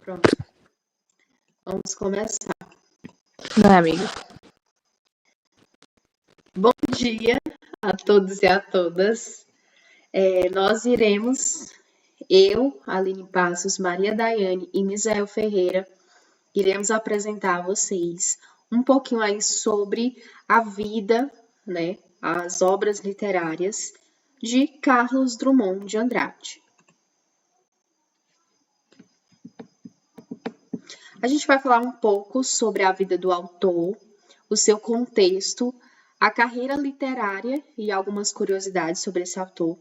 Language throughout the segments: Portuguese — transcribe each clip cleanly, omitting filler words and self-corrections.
Pronto. Vamos começar. Não é, amiga? Bom dia a todos e a todas. Nós iremos, eu, Aline Passos, Maria Daiane e Misael Ferreira, iremos apresentar a vocês um pouquinho aí sobre a vida, né, as obras literárias de Carlos Drummond de Andrade. A gente vai falar um pouco sobre a vida do autor, o seu contexto, a carreira literária e algumas curiosidades sobre esse autor.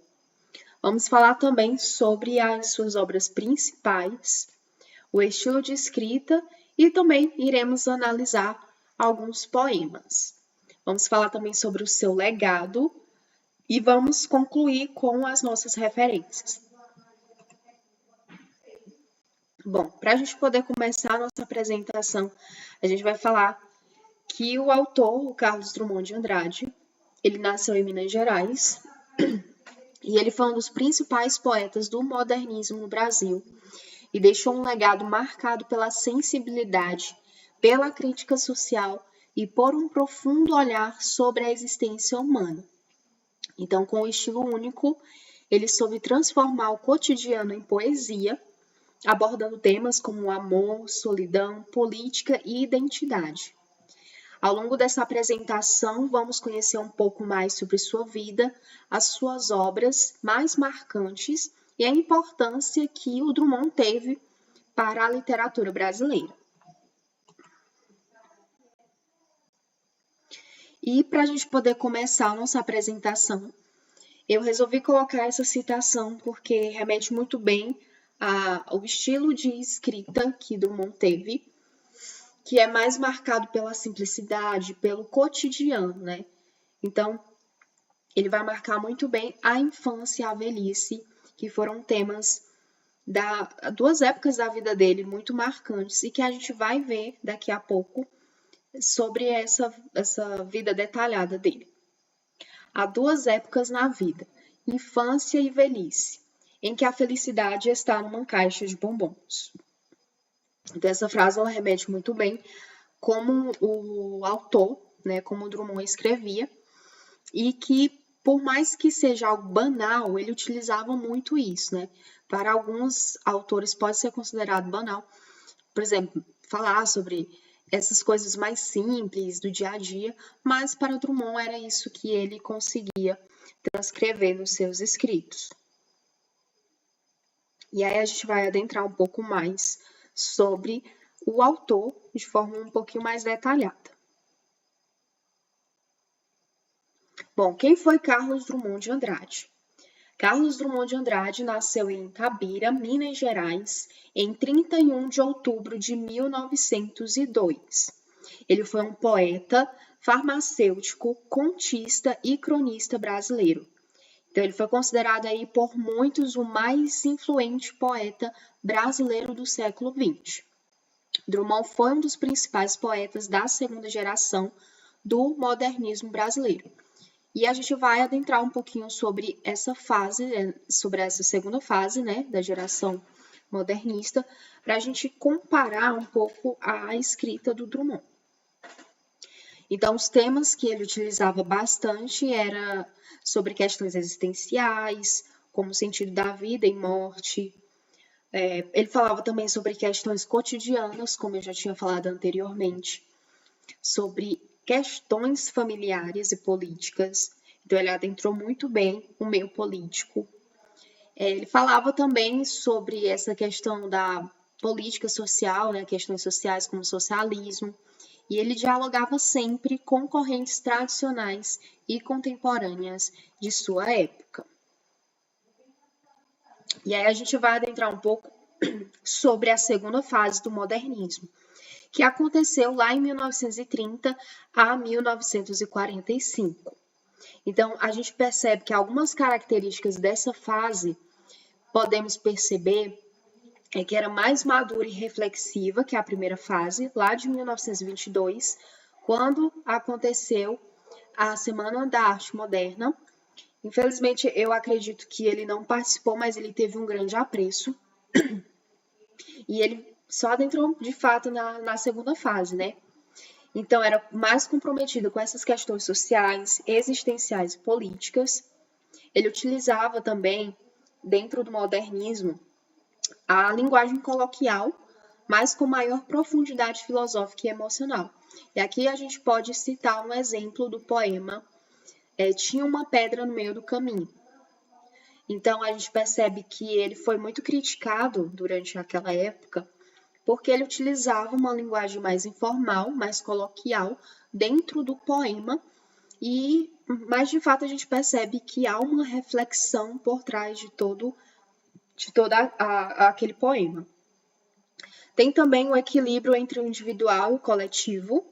Vamos falar também sobre as suas obras principais, o estilo de escrita e também iremos analisar alguns poemas. Vamos falar também sobre o seu legado e vamos concluir com as nossas referências. Bom, para a gente poder começar a nossa apresentação, a gente vai falar que o autor, o Carlos Drummond de Andrade, ele nasceu em Minas Gerais e ele foi um dos principais poetas do modernismo no Brasil e deixou um legado marcado pela sensibilidade, pela crítica social e por um profundo olhar sobre a existência humana. Então, com um estilo único, ele soube transformar o cotidiano em poesia, abordando temas como amor, solidão, política e identidade. Ao longo dessa apresentação, vamos conhecer um pouco mais sobre sua vida, as suas obras mais marcantes e a importância que o Drummond teve para a literatura brasileira. E para a gente poder começar a nossa apresentação, eu resolvi colocar essa citação porque remete muito bem ao estilo de escrita que Drummond teve, que é mais marcado pela simplicidade, pelo cotidiano, né? Então, ele vai marcar muito bem a infância e a velhice, que foram temas duas épocas da vida dele muito marcantes e que a gente vai ver daqui a pouco sobre essa vida detalhada dele. Há duas épocas na vida, infância e velhice, em que a felicidade está numa caixa de bombons. Então, essa frase ela remete muito bem como o autor, né, como o Drummond escrevia, e que, por mais que seja algo banal, ele utilizava muito isso, né? Para alguns autores pode ser considerado banal, por exemplo, falar sobre essas coisas mais simples do dia a dia, mas para Drummond era isso que ele conseguia transcrever nos seus escritos. E aí a gente vai adentrar um pouco mais sobre o autor de forma um pouquinho mais detalhada. Bom, quem foi Carlos Drummond de Andrade? Carlos Drummond de Andrade nasceu em Itabira, Minas Gerais, em 31 de outubro de 1902. Ele foi um poeta, farmacêutico, contista e cronista brasileiro. Então, ele foi considerado aí por muitos o mais influente poeta brasileiro do século XX. Drummond foi um dos principais poetas da segunda geração do modernismo brasileiro. E a gente vai adentrar um pouquinho sobre essa fase, sobre essa segunda fase, né, da geração modernista, para a gente comparar um pouco a escrita do Drummond. Então, os temas que ele utilizava bastante era sobre questões existenciais, como o sentido da vida e morte. Ele falava também sobre questões cotidianas, como eu já tinha falado anteriormente, sobre questões familiares e políticas. Então, ele adentrou muito bem o meio político. Ele falava também sobre essa questão da política social, né, questões sociais como socialismo, e ele dialogava sempre com correntes tradicionais e contemporâneas de sua época. E aí a gente vai adentrar um pouco sobre a segunda fase do modernismo, que aconteceu lá em 1930 a 1945. Então, a gente percebe que algumas características dessa fase podemos perceber que era mais madura e reflexiva que a primeira fase, lá de 1922, quando aconteceu a Semana da Arte Moderna. Infelizmente, eu acredito que ele não participou, mas ele teve um grande apreço. E ele só adentrou de fato na segunda fase, né? Então, era mais comprometido com essas questões sociais, existenciais e políticas. Ele utilizava também, dentro do modernismo, a linguagem coloquial, mas com maior profundidade filosófica e emocional. E aqui a gente pode citar um exemplo do poema Tinha uma pedra no meio do caminho. Então, a gente percebe que ele foi muito criticado durante aquela época, porque ele utilizava uma linguagem mais informal, mais coloquial, dentro do poema, mas de fato a gente percebe que há uma reflexão por trás de todo aquele poema. Tem também o equilíbrio entre o individual e o coletivo,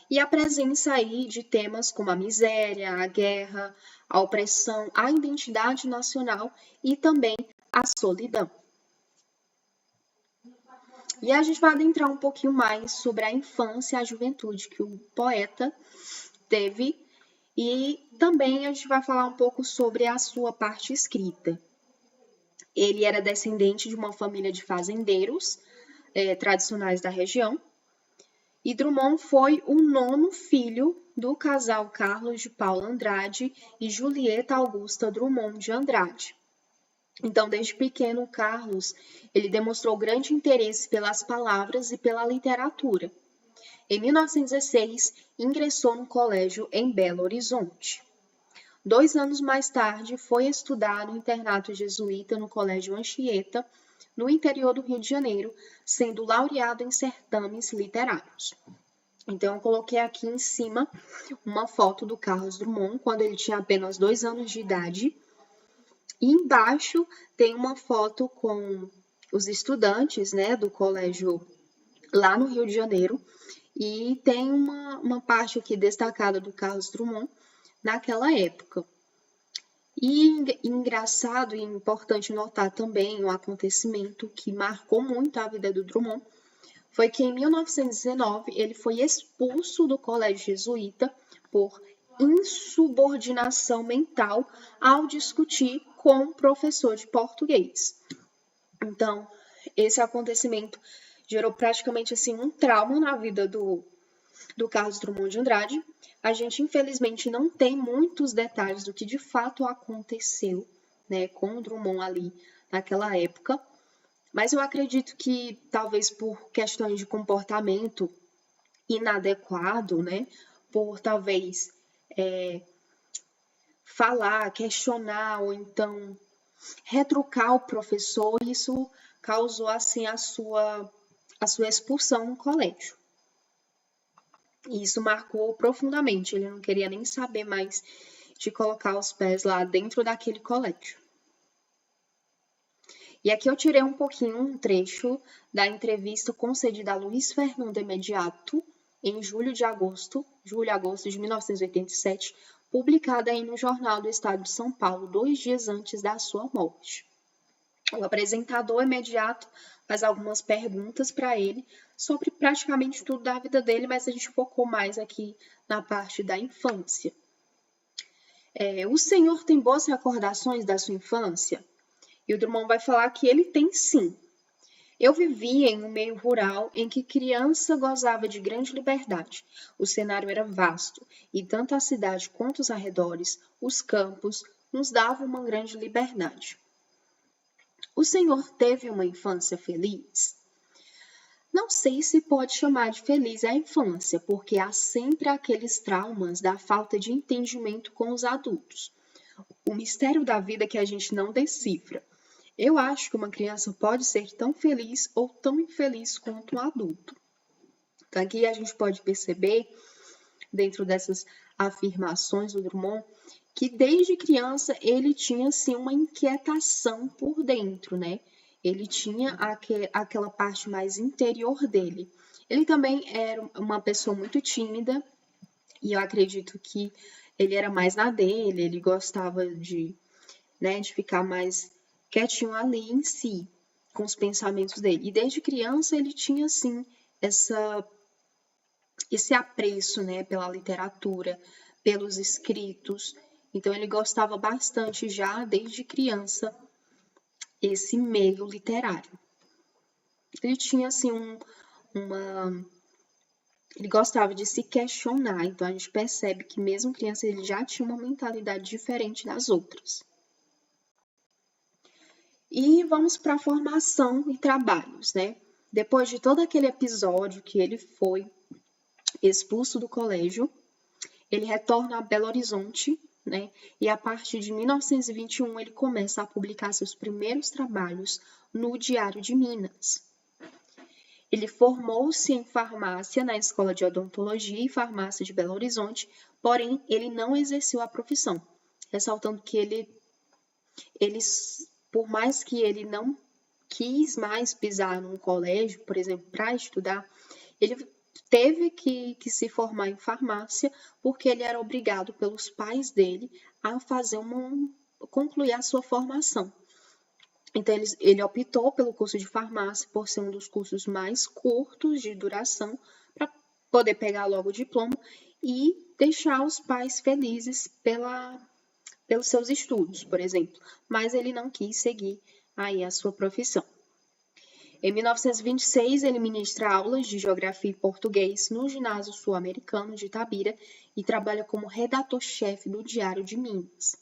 e a presença aí de temas como a miséria, a guerra, a opressão, a identidade nacional e também a solidão. E a gente vai adentrar um pouquinho mais sobre a infância e a juventude que o poeta teve, e também a gente vai falar um pouco sobre a sua parte escrita. Ele era descendente de uma família de fazendeiros tradicionais da região, e Drummond foi o 9º filho do casal Carlos de Paula Andrade e Julieta Augusta Drummond de Andrade. Então, desde pequeno, Carlos ele demonstrou grande interesse pelas palavras e pela literatura. Em 1916, ingressou no colégio em Belo Horizonte. 2 anos mais tarde, foi estudar no internato jesuíta no Colégio Anchieta, no interior do Rio de Janeiro, sendo laureado em certames literários. Então, eu coloquei aqui em cima uma foto do Carlos Drummond, quando ele tinha apenas 2 anos de idade. E embaixo tem uma foto com os estudantes, né, do colégio lá no Rio de Janeiro. E tem uma parte aqui destacada do Carlos Drummond naquela época. E engraçado e importante notar também um acontecimento que marcou muito a vida do Drummond, foi que em 1919 ele foi expulso do colégio jesuíta por insubordinação mental ao discutir com um professor de português. Então, esse acontecimento gerou praticamente assim um trauma na vida do Carlos Drummond de Andrade. A gente, infelizmente, não tem muitos detalhes do que de fato aconteceu, né, com o Drummond ali naquela época, mas eu acredito que talvez por questões de comportamento inadequado, né, por talvez falar, questionar ou então retrucar o professor, isso causou assim a sua expulsão no colégio. E isso marcou profundamente, ele não queria nem saber mais de colocar os pés lá dentro daquele colégio. E aqui eu tirei um pouquinho, um trecho da entrevista concedida a Luiz Fernando Imediato em julho e agosto de 1987, publicada aí no Jornal do Estado de São Paulo, 2 dias antes da sua morte. O apresentador Imediato faz algumas perguntas para ele sobre praticamente tudo da vida dele, mas a gente focou mais aqui na parte da infância. O senhor tem boas recordações da sua infância? E o Drummond vai falar que ele tem sim. Eu vivia em um meio rural em que criança gozava de grande liberdade. O cenário era vasto e tanto a cidade quanto os arredores, os campos, nos davam uma grande liberdade. O senhor teve uma infância feliz? Não sei se pode chamar de feliz a infância, porque há sempre aqueles traumas da falta de entendimento com os adultos. O mistério da vida que a gente não decifra. Eu acho que uma criança pode ser tão feliz ou tão infeliz quanto um adulto. Então, aqui a gente pode perceber, dentro dessas afirmações do Drummond, que desde criança ele tinha assim uma inquietação por dentro, né? Ele tinha aquela parte mais interior dele. Ele também era uma pessoa muito tímida e eu acredito que ele era mais na dele, ele gostava de ficar mais quietinho ali em si, com os pensamentos dele. E desde criança ele tinha assim esse apreço, né, pela literatura, pelos escritos. Então, ele gostava bastante já, desde criança, esse meio literário. ele tinha assim ele gostava de se questionar, então a gente percebe que mesmo criança ele já tinha uma mentalidade diferente das outras. E vamos para a formação e trabalhos, né? Depois de todo aquele episódio que ele foi expulso do colégio, ele retorna a Belo Horizonte, né? E a partir de 1921 ele começa a publicar seus primeiros trabalhos no Diário de Minas. Ele formou-se em farmácia na Escola de Odontologia e Farmácia de Belo Horizonte, porém ele não exerceu a profissão, ressaltando que ele por mais que ele não quis mais pisar num colégio, por exemplo, para estudar, ele teve que se formar em farmácia porque ele era obrigado pelos pais dele a concluir a sua formação. Então, ele optou pelo curso de farmácia por ser um dos cursos mais curtos de duração para poder pegar logo o diploma e deixar os pais felizes pelos seus estudos, por exemplo. Mas ele não quis seguir aí a sua profissão. Em 1926, ele ministra aulas de geografia e português no Ginásio Sul-Americano de Itabira e trabalha como redator-chefe do Diário de Minas.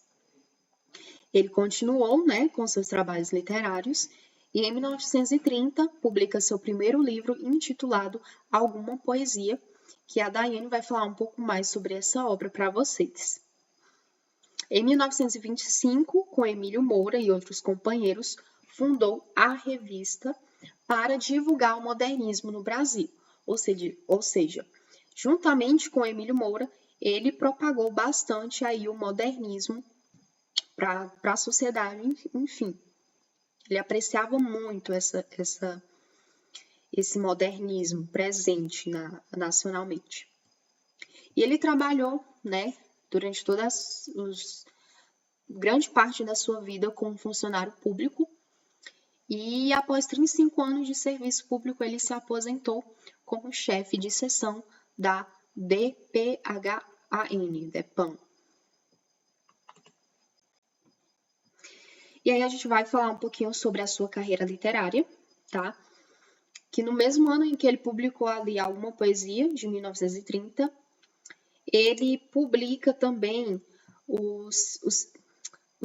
Ele continuou, né, com seus trabalhos literários e em 1930 publica seu primeiro livro intitulado Alguma Poesia, que a Daiane vai falar um pouco mais sobre essa obra para vocês. Em 1925, com Emílio Moura e outros companheiros, fundou a Revista para divulgar o modernismo no Brasil, ou seja, juntamente com Emílio Moura, ele propagou bastante aí o modernismo para a sociedade, enfim. Ele apreciava muito esse modernismo presente nacionalmente. E ele trabalhou, né, durante grande parte da sua vida como funcionário público e após 35 anos de serviço público ele se aposentou como chefe de seção da DPHAN. E aí a gente vai falar um pouquinho sobre a sua carreira literária, tá? Que no mesmo ano em que ele publicou ali Alguma Poesia, de 1930, ele publica também o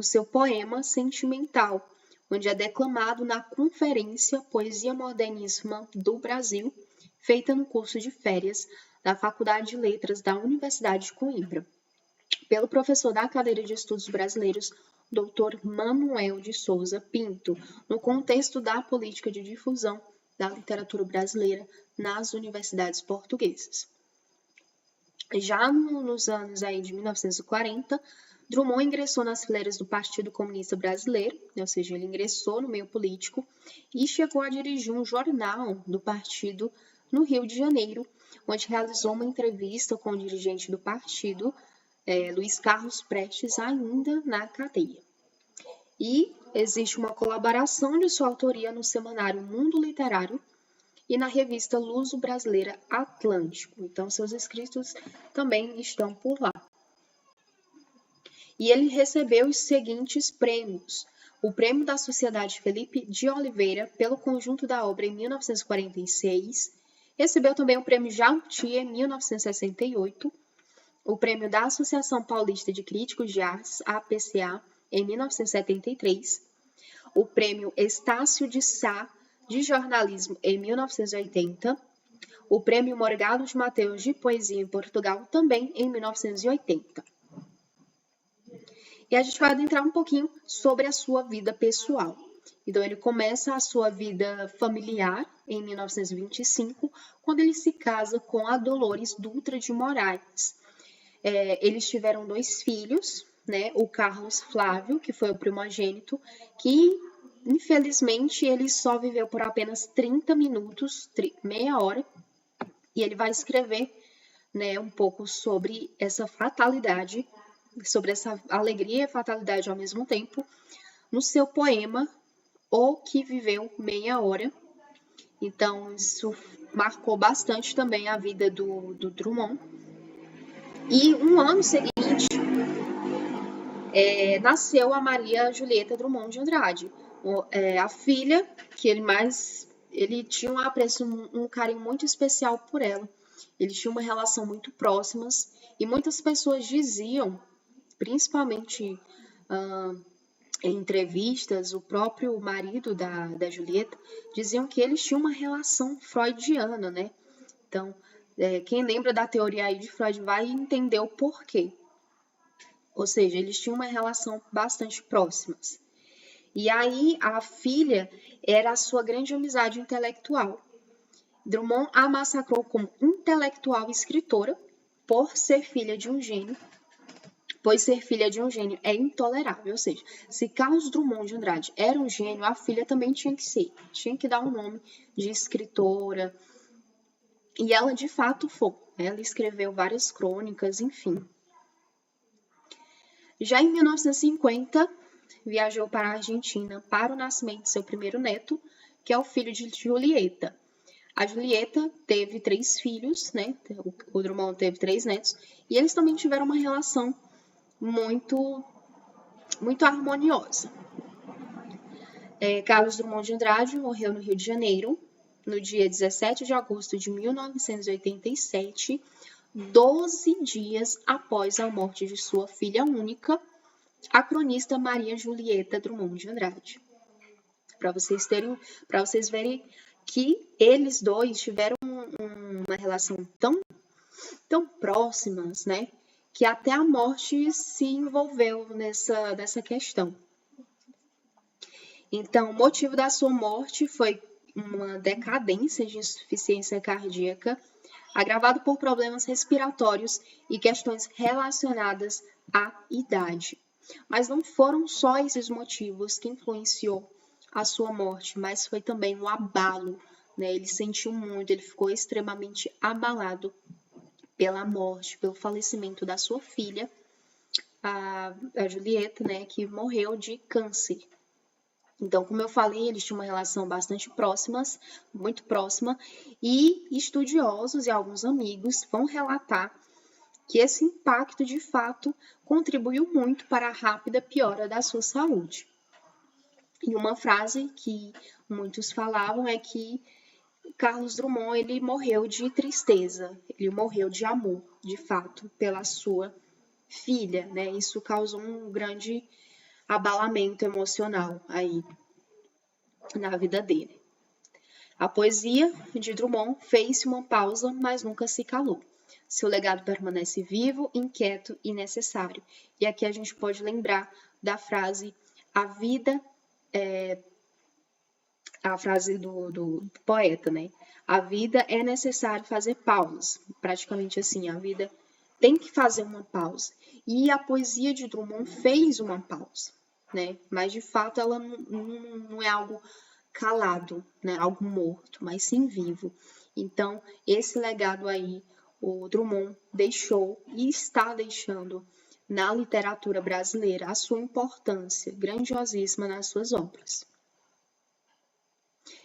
seu poema Sentimental, onde é declamado na Conferência Poesia Moderníssima do Brasil, feita no curso de férias da Faculdade de Letras da Universidade de Coimbra, pelo professor da cadeira de Estudos Brasileiros, Dr. Manuel de Souza Pinto, no contexto da política de difusão da literatura brasileira nas universidades portuguesas. Já nos anos aí de 1940, Drummond ingressou nas fileiras do Partido Comunista Brasileiro, ou seja, ele ingressou no meio político e chegou a dirigir um jornal do partido no Rio de Janeiro, onde realizou uma entrevista com o dirigente do partido, Luiz Carlos Prestes, ainda na cadeia. E existe uma colaboração de sua autoria no semanário Mundo Literário e na revista Luso-Brasileira Atlântico. Então, seus escritos também estão por lá. E ele recebeu os seguintes prêmios. O Prêmio da Sociedade Felipe de Oliveira, pelo conjunto da obra em 1946. Recebeu também o Prêmio Jabuti em 1968. O Prêmio da Associação Paulista de Críticos de Artes, APCA, em 1973. O Prêmio Estácio de Sá de Jornalismo, em 1980. O Prêmio Morgado de Mateus de Poesia em Portugal, também em 1980. E a gente vai adentrar um pouquinho sobre a sua vida pessoal. Então, ele começa a sua vida familiar em 1925, quando ele se casa com a Dolores Dutra de Moraes. Eles tiveram 2 filhos, né? O Carlos Flávio, que foi o primogênito, que infelizmente ele só viveu por apenas 30 minutos, meia hora, e ele vai escrever, né, um pouco sobre essa fatalidade, sobre essa alegria e fatalidade ao mesmo tempo, no seu poema O Que Viveu Meia Hora. Então, isso marcou bastante também a vida do Drummond. E um ano seguinte, nasceu a Maria Julieta Drummond de Andrade, a filha que ele mais ele tinha um apreço, um carinho muito especial por ela. Eles tinham uma relação muito próximas e muitas pessoas diziam, principalmente em entrevistas, o próprio marido da Julieta, diziam que eles tinham uma relação freudiana, né? Então, quem lembra da teoria aí de Freud vai entender o porquê. Ou seja, eles tinham uma relação bastante próximas. E aí, a filha era a sua grande amizade intelectual. Drummond a massacrou como intelectual e escritora por ser filha de um gênio, pois ser filha de um gênio é intolerável. Ou seja, se Carlos Drummond de Andrade era um gênio, a filha também tinha que ser. Tinha que dar um nome de escritora. E ela, de fato, foi. Ela escreveu várias crônicas, enfim. Já em 1950, viajou para a Argentina para o nascimento de seu primeiro neto, que é o filho de Julieta. A Julieta teve 3 filhos, né? O Drummond teve 3 netos, e eles também tiveram uma relação muito harmoniosa. Carlos Drummond de Andrade morreu no Rio de Janeiro, no dia 17 de agosto de 1987, 12 dias após a morte de sua filha única, a cronista Maria Julieta Drummond de Andrade. Para vocês verem que eles dois tiveram uma relação tão próximas, né? Que até a morte se envolveu nessa questão. Então, o motivo da sua morte foi uma decadência de insuficiência cardíaca, agravado por problemas respiratórios e questões relacionadas à idade. Mas não foram só esses motivos que influenciou a sua morte, mas foi também um abalo, né? Ele sentiu muito, ele ficou extremamente abalado pela morte, pelo falecimento da sua filha, a Julieta, né, que morreu de câncer. Então, como eu falei, eles tinham uma relação bastante muito próxima, e estudiosos e alguns amigos vão relatar que esse impacto, de fato, contribuiu muito para a rápida piora da sua saúde. E uma frase que muitos falavam é que Carlos Drummond, ele morreu de tristeza, ele morreu de amor, de fato, pela sua filha, né? Isso causou um grande abalamento emocional aí na vida dele. A poesia de Drummond fez uma pausa, mas nunca se calou. Seu legado permanece vivo, inquieto e necessário. E aqui a gente pode lembrar da frase a frase do poeta, né? A vida é necessário fazer pausas. Praticamente assim, a vida tem que fazer uma pausa. E a poesia de Drummond fez uma pausa, né? Mas, de fato, ela não é algo calado, né? Algo morto, mas sim vivo. Então, esse legado aí, o Drummond deixou e está deixando na literatura brasileira a sua importância grandiosíssima nas suas obras.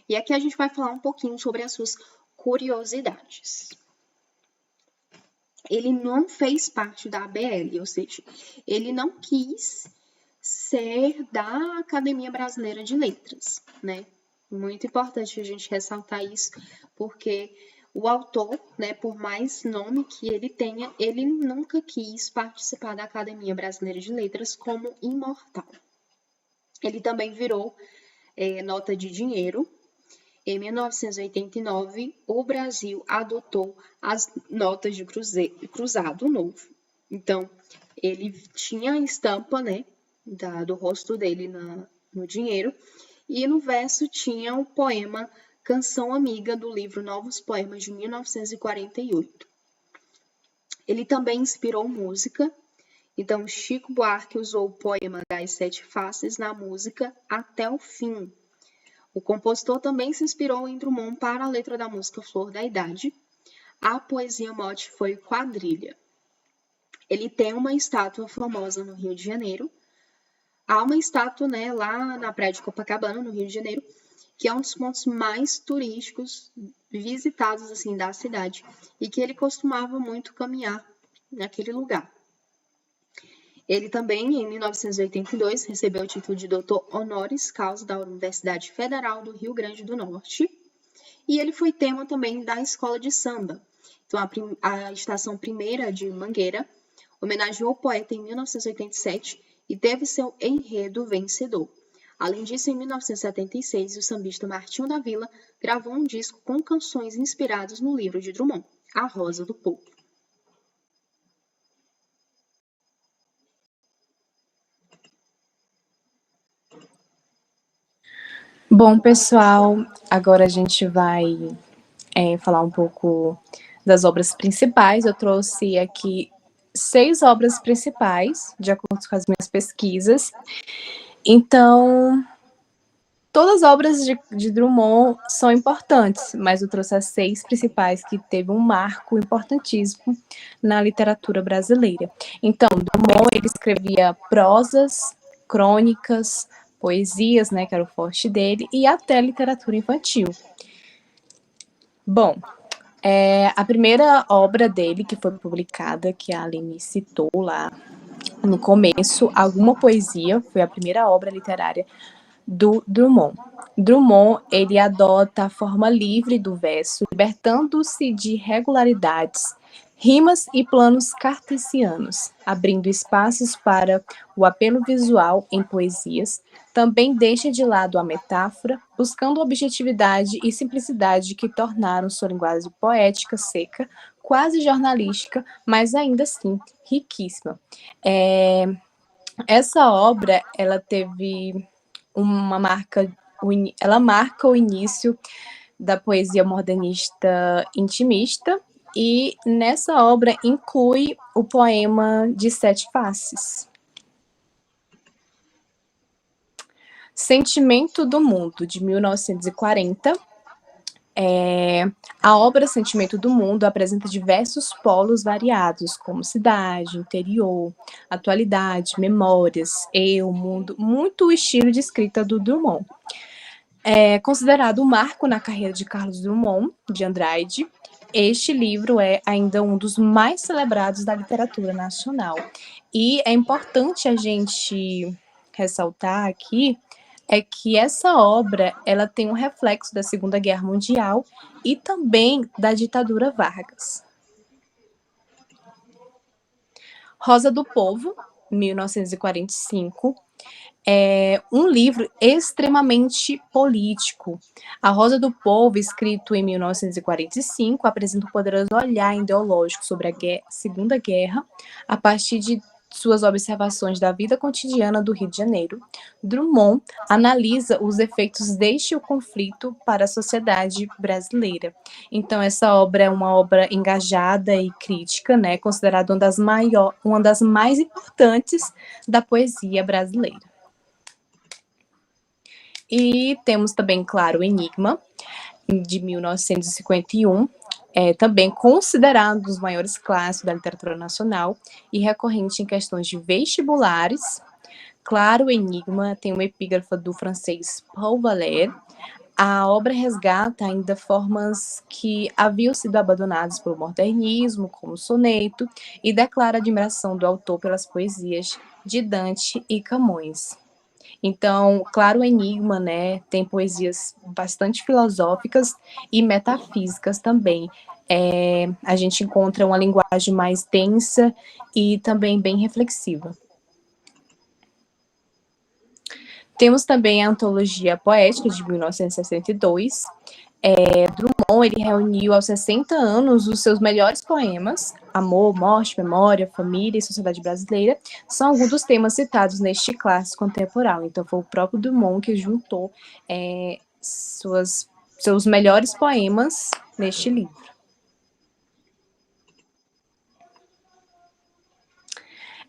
E aqui a gente vai falar um pouquinho sobre as suas curiosidades. Ele não fez parte da ABL, ou seja, ele não quis ser da Academia Brasileira de Letras, né? Muito importante a gente ressaltar isso, porque o autor, né, por mais nome que ele tenha, ele nunca quis participar da Academia Brasileira de Letras como imortal. Ele também virou nota de dinheiro. Em 1989, o Brasil adotou as notas de cruzado novo. Então, ele tinha a estampa, né, do rosto dele no dinheiro, e no verso tinha o poema Canção Amiga, do livro Novos Poemas, de 1948. Ele também inspirou música. Então, Chico Buarque usou o poema das 7 faces na música Até o Fim. O compositor também se inspirou em Drummond para a letra da música Flor da Idade. A poesia mote foi Quadrilha. Ele tem uma estátua famosa no Rio de Janeiro. Há uma estátua, né, lá na praia de Copacabana, no Rio de Janeiro, que é um dos pontos mais turísticos visitados assim da cidade e que ele costumava muito caminhar naquele lugar. Ele também, em 1982, recebeu o título de doutor honoris causa da Universidade Federal do Rio Grande do Norte. e ele foi tema também da escola de samba. Então, a Estação Primeira de Mangueira homenageou o poeta em 1987 e teve seu enredo vencedor. Além disso, em 1976, o sambista Martinho da Vila gravou um disco com canções inspiradas no livro de Drummond, A Rosa do Povo. Bom, pessoal, agora a gente vai falar um pouco das obras principais. Eu trouxe aqui 6 obras principais, de acordo com as minhas pesquisas. Então, todas as obras de Drummond são importantes, mas eu trouxe as 6 principais que teve um marco importantíssimo na literatura brasileira. Então, Drummond, ele escrevia prosas, crônicas, poesias, né, que era o forte dele, e até literatura infantil. Bom, a primeira obra dele que foi publicada, que a Aline citou lá no começo, Alguma Poesia, foi a primeira obra literária do Drummond. Drummond, ele adota a forma livre do verso, libertando-se de regularidades, rimas e planos cartesianos, abrindo espaços para o apelo visual em poesias. Também deixa de lado a metáfora, buscando objetividade e simplicidade que tornaram sua linguagem poética, seca, quase jornalística, mas ainda assim riquíssima. Essa obra, ela teve uma marca, ela marca o início da poesia modernista intimista, e nessa obra inclui o poema de 7 faces. Sentimento do Mundo, de 1940. A obra Sentimento do Mundo apresenta diversos polos variados, como cidade, interior, atualidade, memórias, eu, mundo, muito o estilo de escrita do Drummond. É considerado um marco na carreira de Carlos Drummond de Andrade. Este livro é ainda um dos mais celebrados da literatura nacional. E é importante a gente ressaltar aqui que essa obra, ela tem um reflexo da Segunda Guerra Mundial e também da ditadura Vargas. Rosa do Povo, 1945, é um livro extremamente político. A Rosa do Povo, escrito em 1945, apresenta um poderoso olhar ideológico sobre a Segunda Guerra, a partir de suas observações da vida cotidiana do Rio de Janeiro. Drummond analisa os efeitos deste conflito para a sociedade brasileira. Então, essa obra é uma obra engajada e crítica, né, considerada uma das mais importantes da poesia brasileira. E temos também, claro, o Enigma, de 1951, também considerado um dos maiores clássicos da literatura nacional e recorrente em questões de vestibulares. Claro, o Enigma tem uma epígrafe do francês Paul Valéry. A obra resgata ainda formas que haviam sido abandonadas pelo modernismo, como o soneto, e declara admiração do autor pelas poesias de Dante e Camões. Então, claro, o Enigma, né, tem poesias bastante filosóficas e metafísicas também. A gente encontra uma linguagem mais densa e também bem reflexiva. Temos também a Antologia Poética, de 1962. Drummond, ele reuniu aos 60 anos os seus melhores poemas, Amor, Morte, Memória, Família e Sociedade Brasileira, são alguns dos temas citados neste clássico contemporâneo. Então, foi o próprio Drummond que juntou seus melhores poemas neste livro.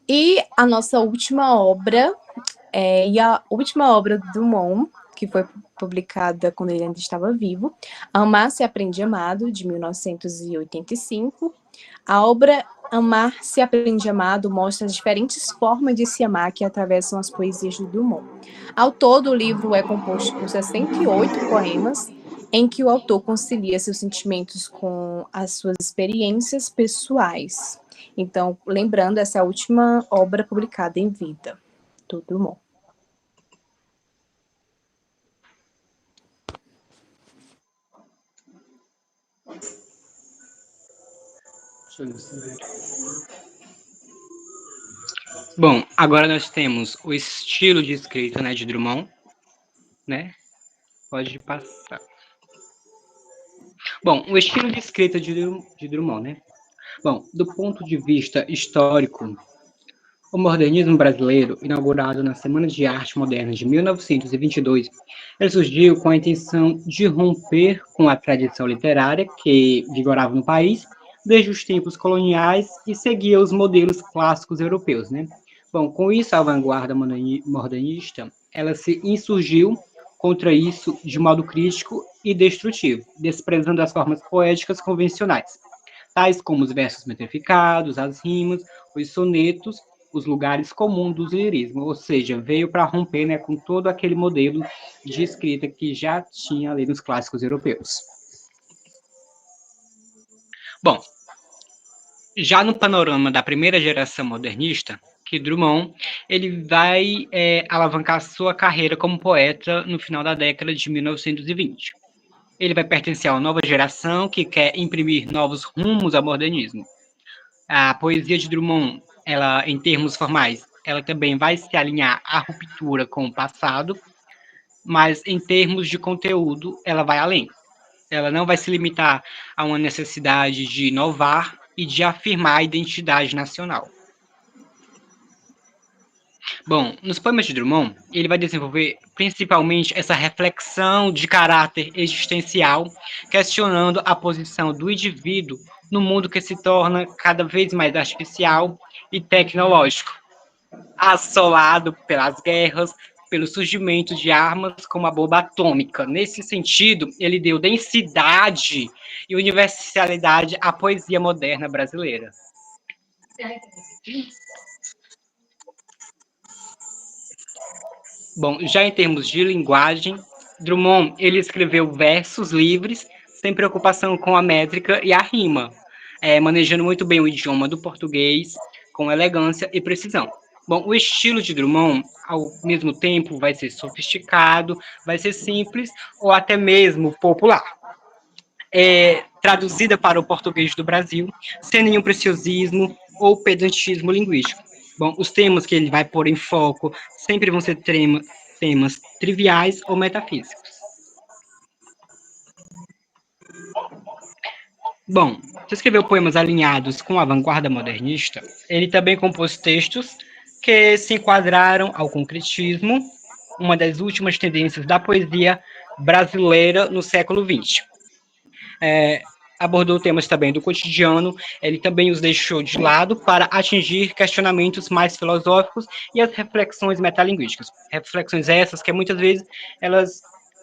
E a nossa última obra, do Drummond, que foi publicada quando ele ainda estava vivo, Amar se Aprende Amado, de 1985. A obra Amar se Aprende Amado mostra as diferentes formas de se amar que atravessam as poesias do Drummond. Ao todo, o livro é composto por 68 poemas, em que o autor concilia seus sentimentos com as suas experiências pessoais. Então, lembrando, essa é a última obra publicada em vida do Drummond. Bom, agora nós temos o estilo de escrita, né, de Drummond, né? Pode passar. Bom, o estilo de escrita de Drummond, né? Bom, do ponto de vista histórico, o modernismo brasileiro, inaugurado na Semana de Arte Moderna de 1922, ele surgiu com a intenção de romper com a tradição literária que vigorava no país desde os tempos coloniais e seguia os modelos clássicos europeus, né? Bom, com isso, a vanguarda modernista, ela se insurgiu contra isso de modo crítico e destrutivo, desprezando as formas poéticas convencionais, tais como os versos metrificados, as rimas, os sonetos, os lugares comuns do lirismo, ou seja, veio para romper, né, com todo aquele modelo de escrita que já tinha ali nos clássicos europeus. Bom, já no panorama da primeira geração modernista, que Drummond ele vai alavancar sua carreira como poeta no final da década de 1920. Ele vai pertencer a uma nova geração que quer imprimir novos rumos ao modernismo. A poesia de Drummond, ela, em termos formais, ela também vai se alinhar à ruptura com o passado, mas em termos de conteúdo, ela vai além. Ela não vai se limitar a uma necessidade de inovar e de afirmar a identidade nacional. Bom, nos poemas de Drummond, ele vai desenvolver principalmente essa reflexão de caráter existencial, questionando a posição do indivíduo no mundo que se torna cada vez mais artificial e tecnológico, assolado pelas guerras, pelo surgimento de armas como a bomba atômica. Nesse sentido, ele deu densidade e universalidade à poesia moderna brasileira. Bom, já em termos de linguagem, Drummond ele escreveu versos livres, sem preocupação com a métrica e a rima, manejando muito bem o idioma do português, com elegância e precisão. Bom, o estilo de Drummond, ao mesmo tempo, vai ser sofisticado, vai ser simples ou até mesmo popular. Traduzida para o português do Brasil, sem nenhum preciosismo ou pedantismo linguístico. Bom, os temas que ele vai pôr em foco sempre vão ser temas triviais ou metafísicos. Bom, se escreveu poemas alinhados com a vanguarda modernista, ele também compôs textos que se enquadraram ao concretismo, uma das últimas tendências da poesia brasileira no século XX. Abordou temas também do cotidiano, ele também os deixou de lado para atingir questionamentos mais filosóficos e as reflexões metalinguísticas. Reflexões essas que muitas vezes elas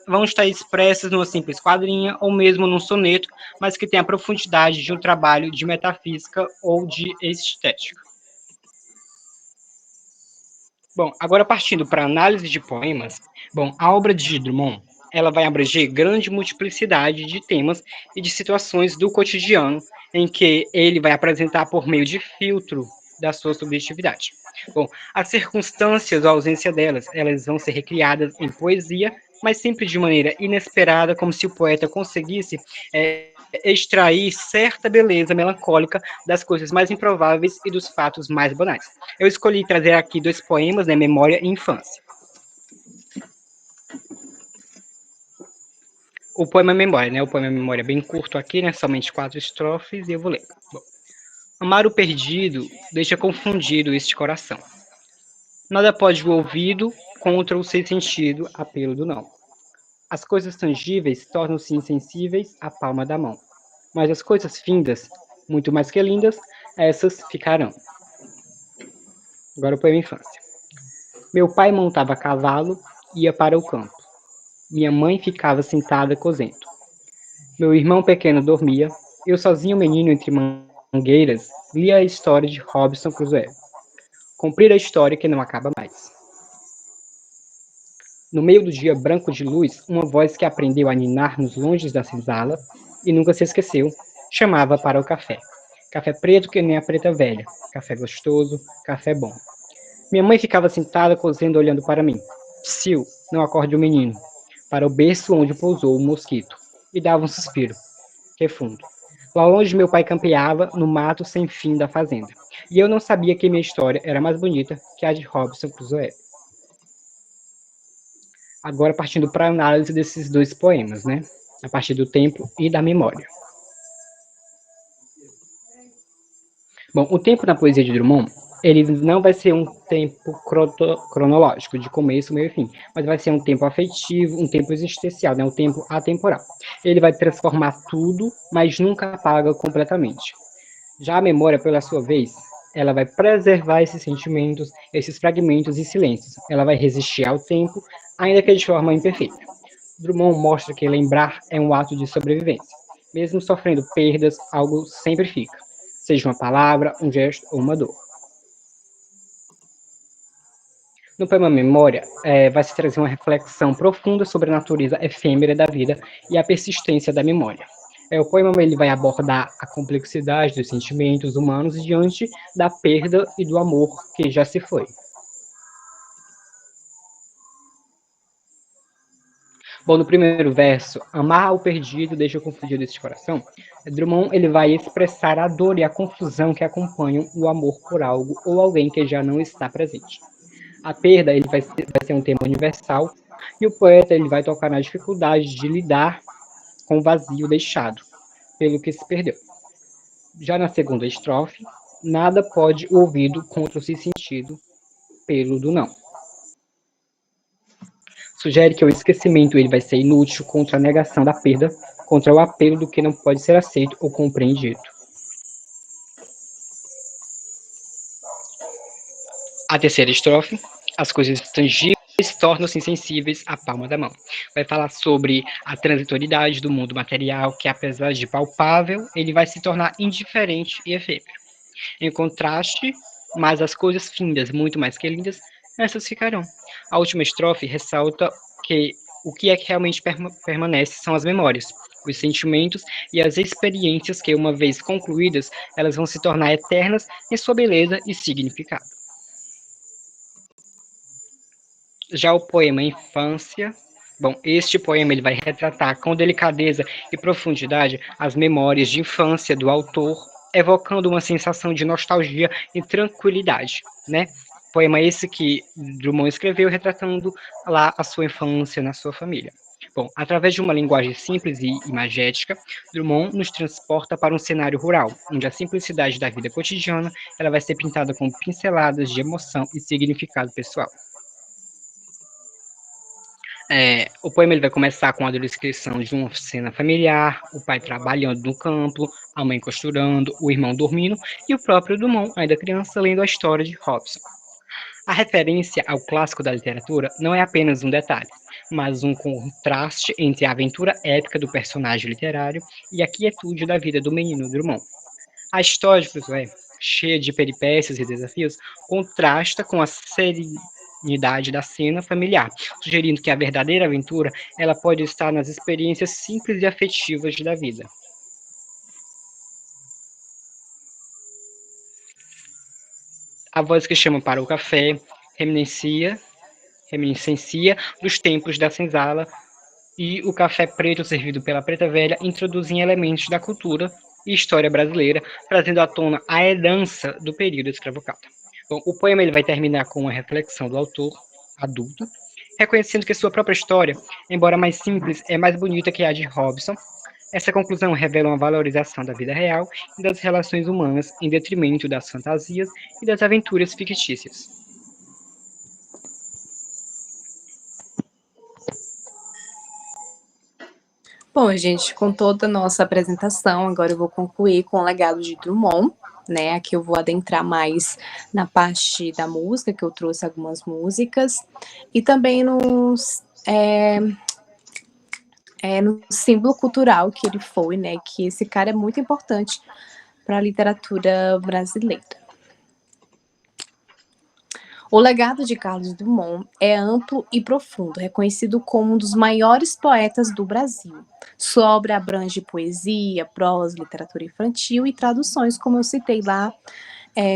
vão estar expressas numa simples quadrinha ou mesmo num soneto, mas que tem a profundidade de um trabalho de metafísica ou de estética. Bom, agora partindo para a análise de poemas, bom, a obra de Drummond ela vai abranger grande multiplicidade de temas e de situações do cotidiano, em que ele vai apresentar por meio de filtro da sua subjetividade. Bom, as circunstâncias, a ausência delas, elas vão ser recriadas em poesia, mas sempre de maneira inesperada, como se o poeta conseguisse extrair certa beleza melancólica das coisas mais improváveis e dos fatos mais banais. Eu escolhi trazer aqui 2 poemas, né, Memória e Infância. O poema Memória, né? O poema Memória é bem curto aqui, né? Somente 4 estrofes e eu vou ler. Bom, amar o perdido deixa confundido este coração. Nada pode o ouvido contra o sem sentido apelo do não. As coisas tangíveis tornam-se insensíveis à palma da mão. Mas as coisas findas, muito mais que lindas, essas ficarão. Agora o poema Infância. Meu pai montava a cavalo, ia para o campo. Minha mãe ficava sentada cozendo. Meu irmão pequeno dormia. Eu sozinho, menino entre mangueiras, lia a história de Robinson Crusoe. Cumprir a história que não acaba mais. No meio do dia branco de luz, uma voz que aprendeu a ninar nos longes da senzala e nunca se esqueceu, chamava para o café. Café preto que nem a preta velha. Café gostoso, café bom. Minha mãe ficava sentada cozendo olhando para mim. Psiu, não acorde o menino. Para o berço onde pousou o mosquito. E dava um suspiro. Refundo. Lá longe, meu pai campeava no mato sem fim da fazenda. E eu não sabia que minha história era mais bonita que a de Robinson Crusoe. Agora, partindo para a análise desses dois poemas, né? A partir do tempo e da memória. Bom, o tempo na poesia de Drummond, ele não vai ser um tempo cronológico, de começo, meio e fim, mas vai ser um tempo afetivo, um tempo existencial, né? Um tempo atemporal. Ele vai transformar tudo, mas nunca apaga completamente. Já a memória, pela sua vez, ela vai preservar esses sentimentos, esses fragmentos e silêncios. Ela vai resistir ao tempo, ainda que de forma imperfeita. Drummond mostra que lembrar é um ato de sobrevivência. Mesmo sofrendo perdas, algo sempre fica, seja uma palavra, um gesto ou uma dor. No poema Memória, vai se trazer uma reflexão profunda sobre a natureza efêmera da vida e a persistência da memória. O poema ele vai abordar a complexidade dos sentimentos humanos diante da perda e do amor que já se foi. Bom, no primeiro verso, amar o perdido deixa confundido este coração. Drummond ele vai expressar a dor e a confusão que acompanham o amor por algo ou alguém que já não está presente. A perda ele vai ser um tema universal e o poeta ele vai tocar na dificuldade de lidar com o vazio deixado pelo que se perdeu. Já na segunda estrofe, nada pode o ouvido contra o sentido pelo do não. Sugere que o esquecimento ele vai ser inútil contra a negação da perda, contra o apelo do que não pode ser aceito ou compreendido. A terceira estrofe, as coisas tangíveis tornam-se insensíveis à palma da mão. Vai falar sobre a transitoriedade do mundo material, que apesar de palpável, ele vai se tornar indiferente e efêmero. Em contraste, mas as coisas findas, muito mais que lindas, essas ficarão. A última estrofe ressalta que o que é que realmente permanece são as memórias, os sentimentos e as experiências que, uma vez concluídas, elas vão se tornar eternas em sua beleza e significado. Já o poema Infância, bom, este poema ele vai retratar com delicadeza e profundidade as memórias de infância do autor, evocando uma sensação de nostalgia e tranquilidade, né? Poema esse que Drummond escreveu retratando lá a sua infância na sua família. Bom, através de uma linguagem simples e imagética, Drummond nos transporta para um cenário rural, onde a simplicidade da vida cotidiana ela vai ser pintada com pinceladas de emoção e significado pessoal. O poema ele vai começar com a descrição de uma cena familiar, o pai trabalhando no campo, a mãe costurando, o irmão dormindo e o próprio Drummond, ainda criança, lendo a história de Robson. A referência ao clássico da literatura não é apenas um detalhe, mas um contraste entre a aventura épica do personagem literário e a quietude da vida do menino Drummond. A história de Crusoe, cheia de peripécias e desafios, contrasta com a serenidade da cena familiar, sugerindo que a verdadeira aventura ela pode estar nas experiências simples e afetivas da vida. A voz que chama para o café reminiscencia dos tempos da senzala e o café preto servido pela preta velha introduzem elementos da cultura e história brasileira, trazendo à tona a herança do período escravocrata. Bom, o poema ele vai terminar com uma reflexão do autor adulto, reconhecendo que sua própria história, embora mais simples, é mais bonita que a de Robson. Essa conclusão revela uma valorização da vida real e das relações humanas em detrimento das fantasias e das aventuras fictícias. Bom, gente, com toda a nossa apresentação, agora eu vou concluir com o legado de Drummond, né? Aqui eu vou adentrar mais na parte da música, que eu trouxe algumas músicas, e também no símbolo cultural que ele foi, né? Que esse cara é muito importante para a literatura brasileira. O legado de Carlos Drummond é amplo e profundo, reconhecido como um dos maiores poetas do Brasil. Sua obra abrange poesia, prosa, literatura infantil e traduções, como eu citei lá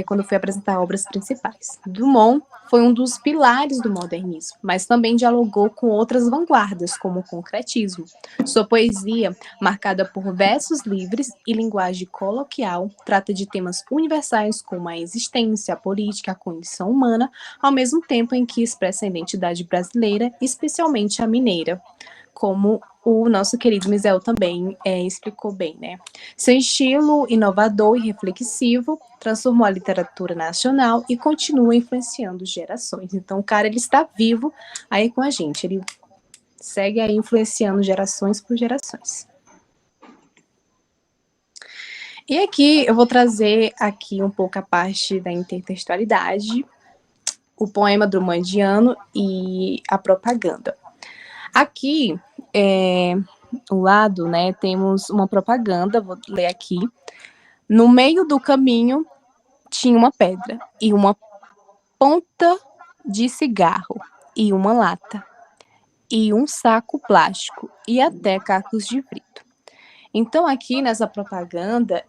quando fui apresentar obras principais. Drummond foi um dos pilares do modernismo, mas também dialogou com outras vanguardas, como o concretismo. Sua poesia, marcada por versos livres e linguagem coloquial, trata de temas universais como a existência, a política, a condição humana, ao mesmo tempo em que expressa a identidade brasileira, especialmente a mineira, como o nosso querido Misael também explicou bem, né? Seu estilo inovador e reflexivo transformou a literatura nacional e continua influenciando gerações. Então, o cara, ele está vivo aí com a gente, ele segue aí influenciando gerações por gerações. E aqui eu vou trazer aqui um pouco a parte da intertextualidade, o poema drummondiano e a propaganda. Aqui, o lado, né, temos uma propaganda, vou ler aqui. No meio do caminho tinha uma pedra e uma ponta de cigarro e uma lata e um saco plástico e até cacos de frito. Então, aqui nessa propaganda,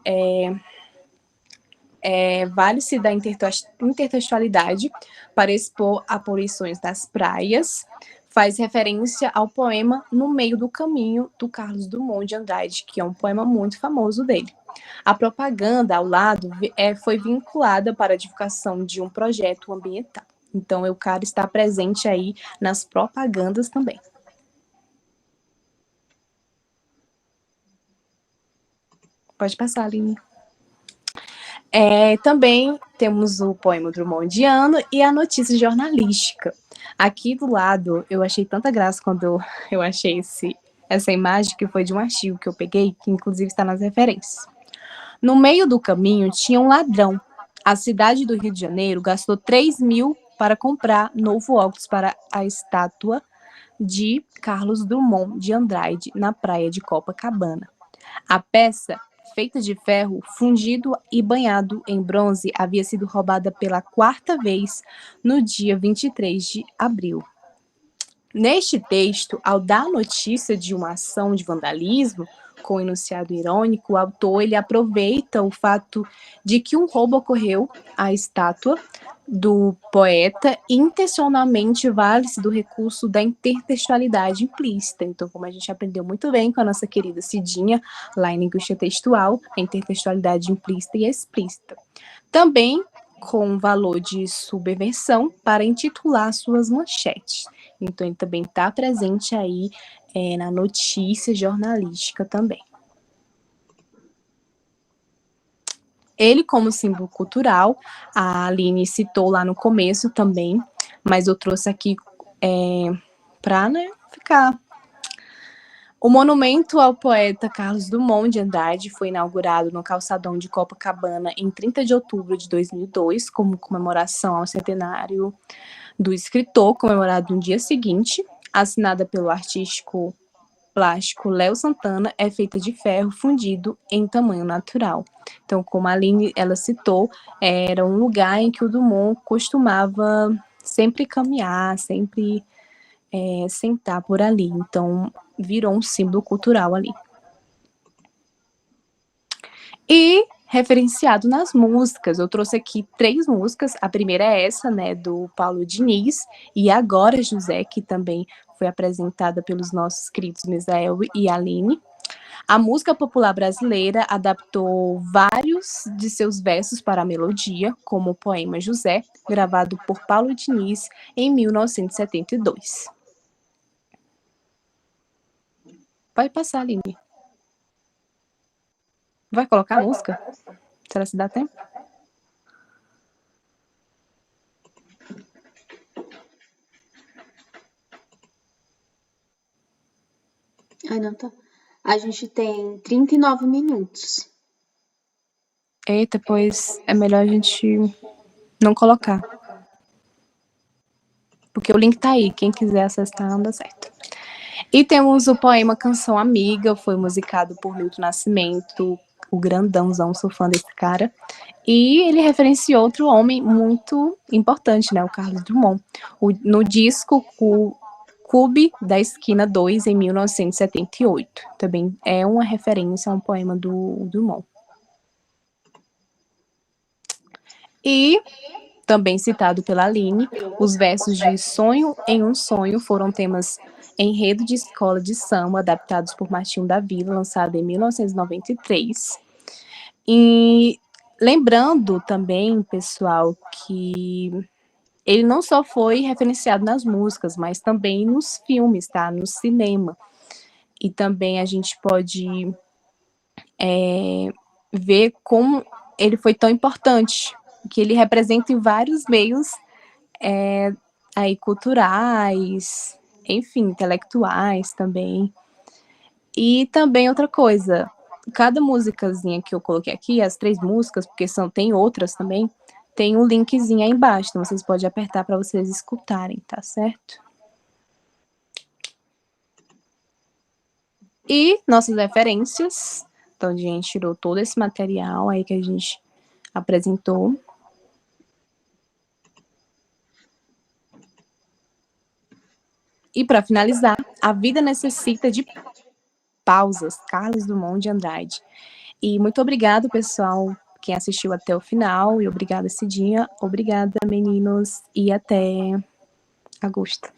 vale-se da intertextualidade para expor aparições das praias, faz referência ao poema No Meio do Caminho, do Carlos Drummond de Andrade, que é um poema muito famoso dele. A propaganda, ao lado, foi vinculada para a divulgação de um projeto ambiental. Então, o cara está presente aí nas propagandas também. Pode passar, Aline. Também temos o poema drummondiano e a notícia jornalística. Aqui do lado, eu achei tanta graça quando eu achei essa imagem, que foi de um artigo que eu peguei, que inclusive está nas referências. No meio do caminho tinha um ladrão. A cidade do Rio de Janeiro gastou 3 mil para comprar novo óculos para a estátua de Carlos Drummond de Andrade, na praia de Copacabana. A peça, feita de ferro fundido e banhado em bronze, havia sido roubada pela 4ª vez no dia 23 de abril. Neste texto, ao dar notícia de uma ação de vandalismo, com enunciado irônico, o autor ele aproveita o fato de que um roubo ocorreu à estátua do poeta e intencionalmente vale-se do recurso da intertextualidade implícita. Então, como a gente aprendeu muito bem com a nossa querida Cidinha, lá em Linguística Textual, a intertextualidade implícita e explícita. Também com valor de subversão para intitular suas manchetes. Então, ele também está presente aí na notícia jornalística também. Ele, como símbolo cultural, a Aline citou lá no começo também, mas eu trouxe aqui para ficar. O monumento ao poeta Carlos Drummond de Andrade foi inaugurado no calçadão de Copacabana em 30 de outubro de 2002, como comemoração ao centenário do escritor, comemorado no dia seguinte. Assinada pelo artístico plástico Léo Santana, é feita de ferro fundido em tamanho natural. Então, como a Aline ela citou, era um lugar em que o Drummond costumava sempre caminhar, sempre sentar por ali. Então, virou um símbolo cultural ali. E referenciado nas músicas, eu trouxe aqui 3 músicas. A primeira é essa, né, do Paulo Diniz, e Agora José, que também foi apresentada pelos nossos queridos Misael e Aline. A música popular brasileira adaptou vários de seus versos para a melodia, como o poema José, gravado por Paulo Diniz em 1972. Pode passar, Aline. Vai colocar a música? Será que dá tempo? Ai, não tá. A gente tem 39 minutos. Eita, pois é melhor a gente não colocar. Porque o link tá aí, quem quiser acessar, não dá certo. E temos o poema Canção Amiga, foi musicado por Milton Nascimento, o grandãozão, sou fã desse cara. E ele referenciou outro homem muito importante, né, o Carlos Drummond. No disco, o Clube da Esquina 2, em 1978. Também é uma referência a um poema do Drummond. E, também citado pela Aline, os versos de Sonho em um Sonho foram temas enredo de escola de samba, adaptados por Martinho da Vila, lançado em 1993. E lembrando também, pessoal, que ele não só foi referenciado nas músicas, mas também nos filmes, tá? No cinema. E também a gente pode ver como ele foi tão importante, que ele representa em vários meios aí culturais, enfim, intelectuais também. E também outra coisa, cada musicazinha que eu coloquei aqui, as 3 músicas, porque tem outras também, tem um linkzinho aí embaixo, então vocês podem apertar para vocês escutarem, tá certo? E nossas referências, então a gente tirou todo esse material aí que a gente apresentou. E para finalizar, A Vida Necessita de Pausas, Carlos Drummond de Andrade. E muito obrigado, pessoal, quem assistiu até o final, e obrigada, Cidinha. Obrigada, meninos, e até agosto.